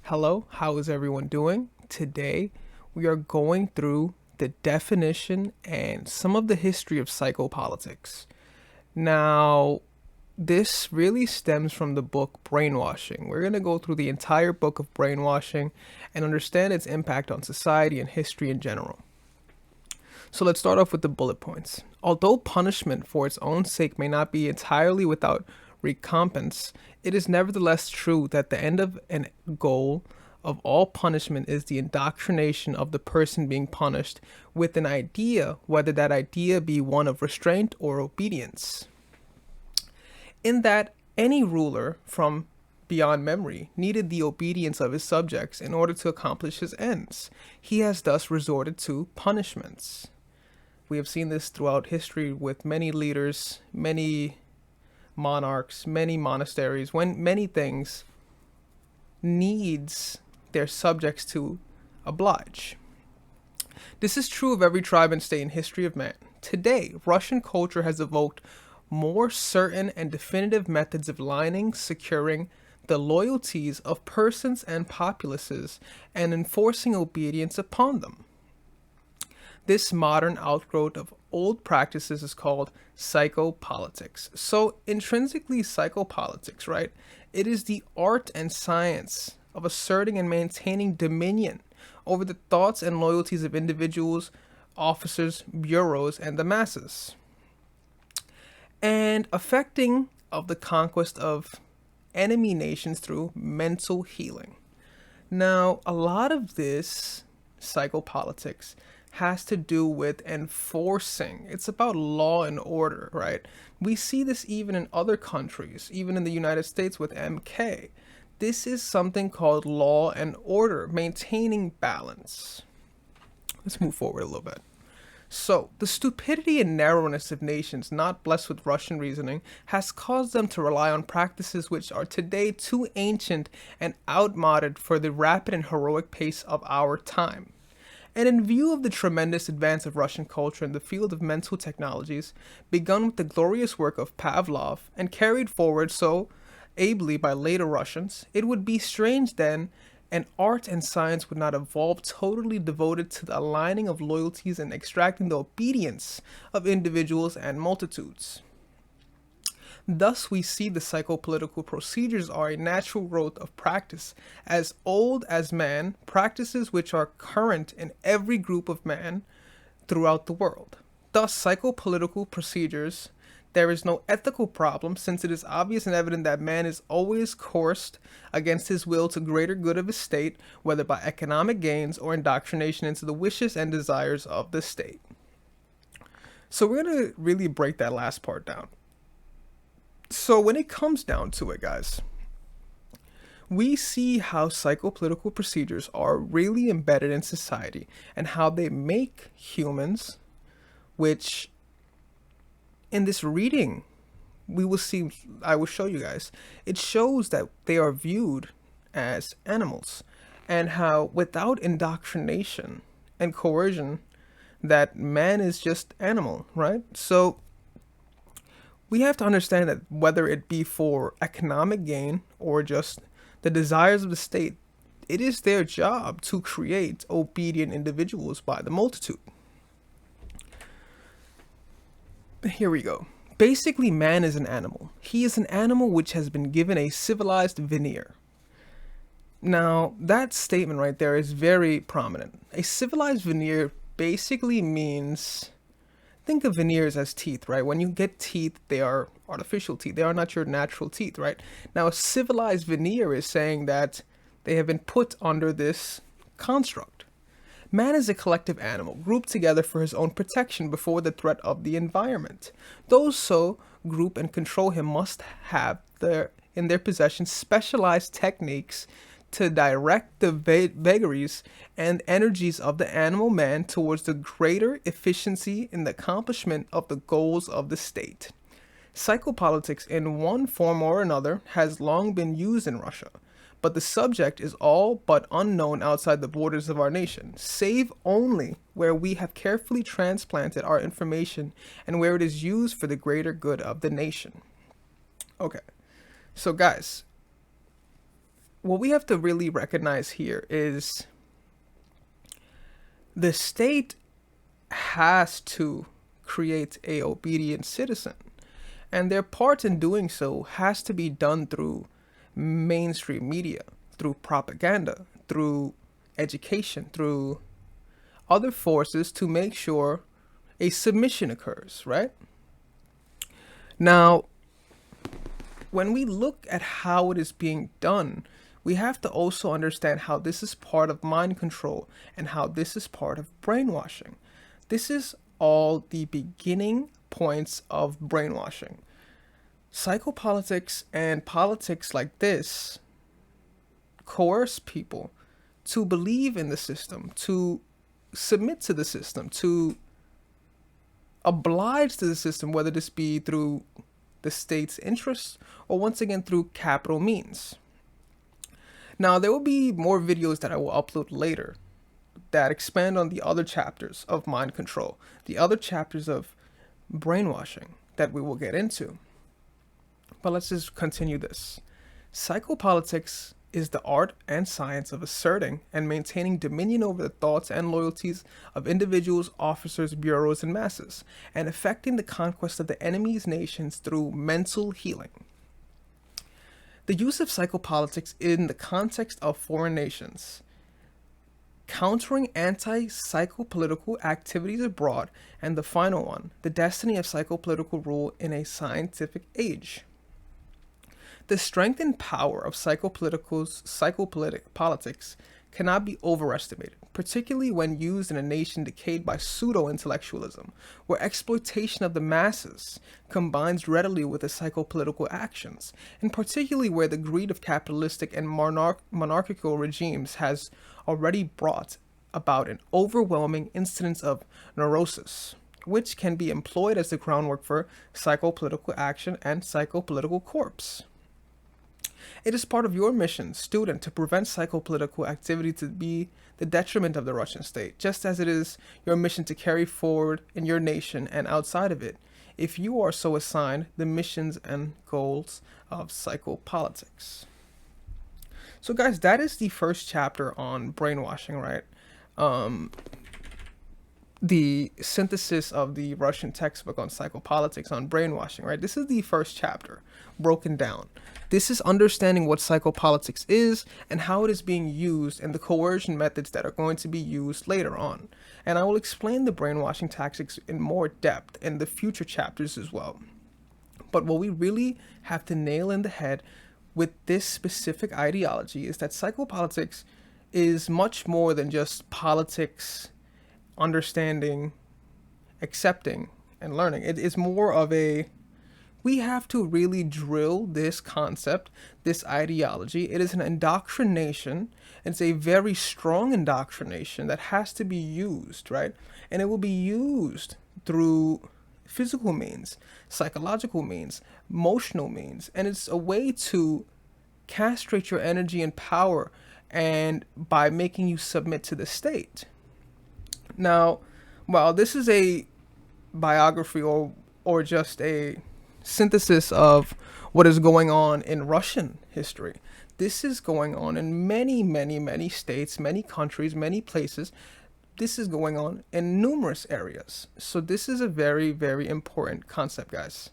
Hello, how is everyone doing? Today, we are going through the definition and some of the history of psychopolitics. Now, this really stems from the book Brainwashing. We're going to go through the entire book of brainwashing and understand its impact on society and history in general. So let's start off with the bullet points. Although punishment for its own sake may not be entirely without recompense, it is nevertheless true that the end of and goal of all punishment is the indoctrination of the person being punished with an idea, whether that idea be one of restraint or obedience. In that any ruler from beyond memory needed the obedience of his subjects in order to accomplish his ends. He has thus resorted to punishments. We have seen this throughout history with many leaders, many monarchs, many monasteries, when many things needs their subjects to oblige. This is true of every tribe and state in history of man. Today, Russian culture has evoked more certain and definitive methods of lining, securing the loyalties of persons and populaces, and enforcing obedience upon them. This modern outgrowth of old practices is called psychopolitics. So, intrinsically, psychopolitics, right? It is the art and science of asserting and maintaining dominion over the thoughts and loyalties of individuals, officers, bureaus, and the masses, and affecting of the conquest of enemy nations through mental healing. Now, a lot of this psychopolitics has to do with enforcing. It's about law and order, right? We see this even in other countries, even in the United States with MK. This is something called law and order, maintaining balance. Let's move forward a little bit. So, the stupidity and narrowness of nations not blessed with Russian reasoning has caused them to rely on practices which are today too ancient and outmoded for the rapid and heroic pace of our time. And in view of the tremendous advance of Russian culture in the field of mental technologies, begun with the glorious work of Pavlov and carried forward so ably by later Russians, it would be strange then and art and science would not evolve totally devoted to the aligning of loyalties and extracting the obedience of individuals and multitudes. Thus, we see the psychopolitical procedures are a natural growth of practice, as old as man, practices which are current in every group of man throughout the world. Thus, psychopolitical procedures, there is no ethical problem, since it is obvious and evident that man is always coursed against his will to greater good of his state, whether by economic gains or indoctrination into the wishes and desires of the state. So we're going to really break that last part down. So when it comes down to it, guys, we see how psychopolitical procedures are really embedded in society and how they make humans, which in this reading we will see, I will show you guys, it shows that they are viewed as animals, and how without indoctrination and coercion that man is just animal, right? So we have to understand that whether it be for economic gain or just the desires of the state, it is their job to create obedient individuals by the multitude. Here we go. Basically, man is an animal. He is an animal which has been given a civilized veneer. Now, that statement right there is very prominent. A civilized veneer basically means, think of veneers as teeth, right? When you get teeth, they are artificial teeth. They are not your natural teeth, right? Now, a civilized veneer is saying that they have been put under this construct. Man is a collective animal, grouped together for his own protection before the threat of the environment. Those so group and control him must have in their possession specialized techniques to direct the vagaries and energies of the animal man towards the greater efficiency in the accomplishment of the goals of the state. Psychopolitics in one form or another has long been used in Russia, but the subject is all but unknown outside the borders of our nation, save only where we have carefully transplanted our information and where it is used for the greater good of the nation. Okay, so guys, what we have to really recognize here is the state has to create a obedient citizen, and their part in doing so has to be done through mainstream media, through propaganda, through education, through other forces to make sure a submission occurs, right? Now, when we look at how it is being done, we have to also understand how this is part of mind control and how this is part of brainwashing. This is all the beginning points of brainwashing. Psychopolitics and politics like this coerce people to believe in the system, to submit to the system, to oblige to the system, whether this be through the state's interests or once again through capital means. Now, there will be more videos that I will upload later that expand on the other chapters of mind control, the other chapters of brainwashing that we will get into. But let's just continue this. Psychopolitics is the art and science of asserting and maintaining dominion over the thoughts and loyalties of individuals, officers, bureaus, and masses, and effecting the conquest of the enemy's nations through mental healing. The use of psychopolitics in the context of foreign nations, countering anti-psychopolitical activities abroad, and the final one, the destiny of psychopolitical rule in a scientific age. The strength and power of psychopolitic politics cannot be overestimated, particularly when used in a nation decayed by pseudo-intellectualism, where exploitation of the masses combines readily with the psychopolitical actions, and particularly where the greed of capitalistic and monarchical regimes has already brought about an overwhelming incidence of neurosis, which can be employed as the groundwork for psychopolitical action and psychopolitical corps. It is part of your mission, student, to prevent psychopolitical activity to be the detriment of the Russian state, just as it is your mission to carry forward in your nation and outside of it, if you are so assigned, the missions and goals of psychopolitics. So guys, that is the first chapter on brainwashing, right? The synthesis of the Russian textbook on psychopolitics on brainwashing, right? This is the first chapter broken down. This is understanding what psychopolitics is and how it is being used and the coercion methods that are going to be used later on. And I will explain the brainwashing tactics in more depth in the future chapters as well. But what we really have to nail in the head with this specific ideology is that psychopolitics is much more than just politics, understanding, accepting, and learning. It is more of we have to really drill this concept, this ideology. It is an indoctrination. It's a very strong indoctrination that has to be used, right? And it will be used through physical means, psychological means, emotional means. And it's a way to castrate your energy and power, and by making you submit to the state. Now, while this is a biography or just a synthesis of what is going on in Russian history, this is going on in many, many, many states, many countries, many places. This is going on in numerous areas. So this is a very, very important concept, guys.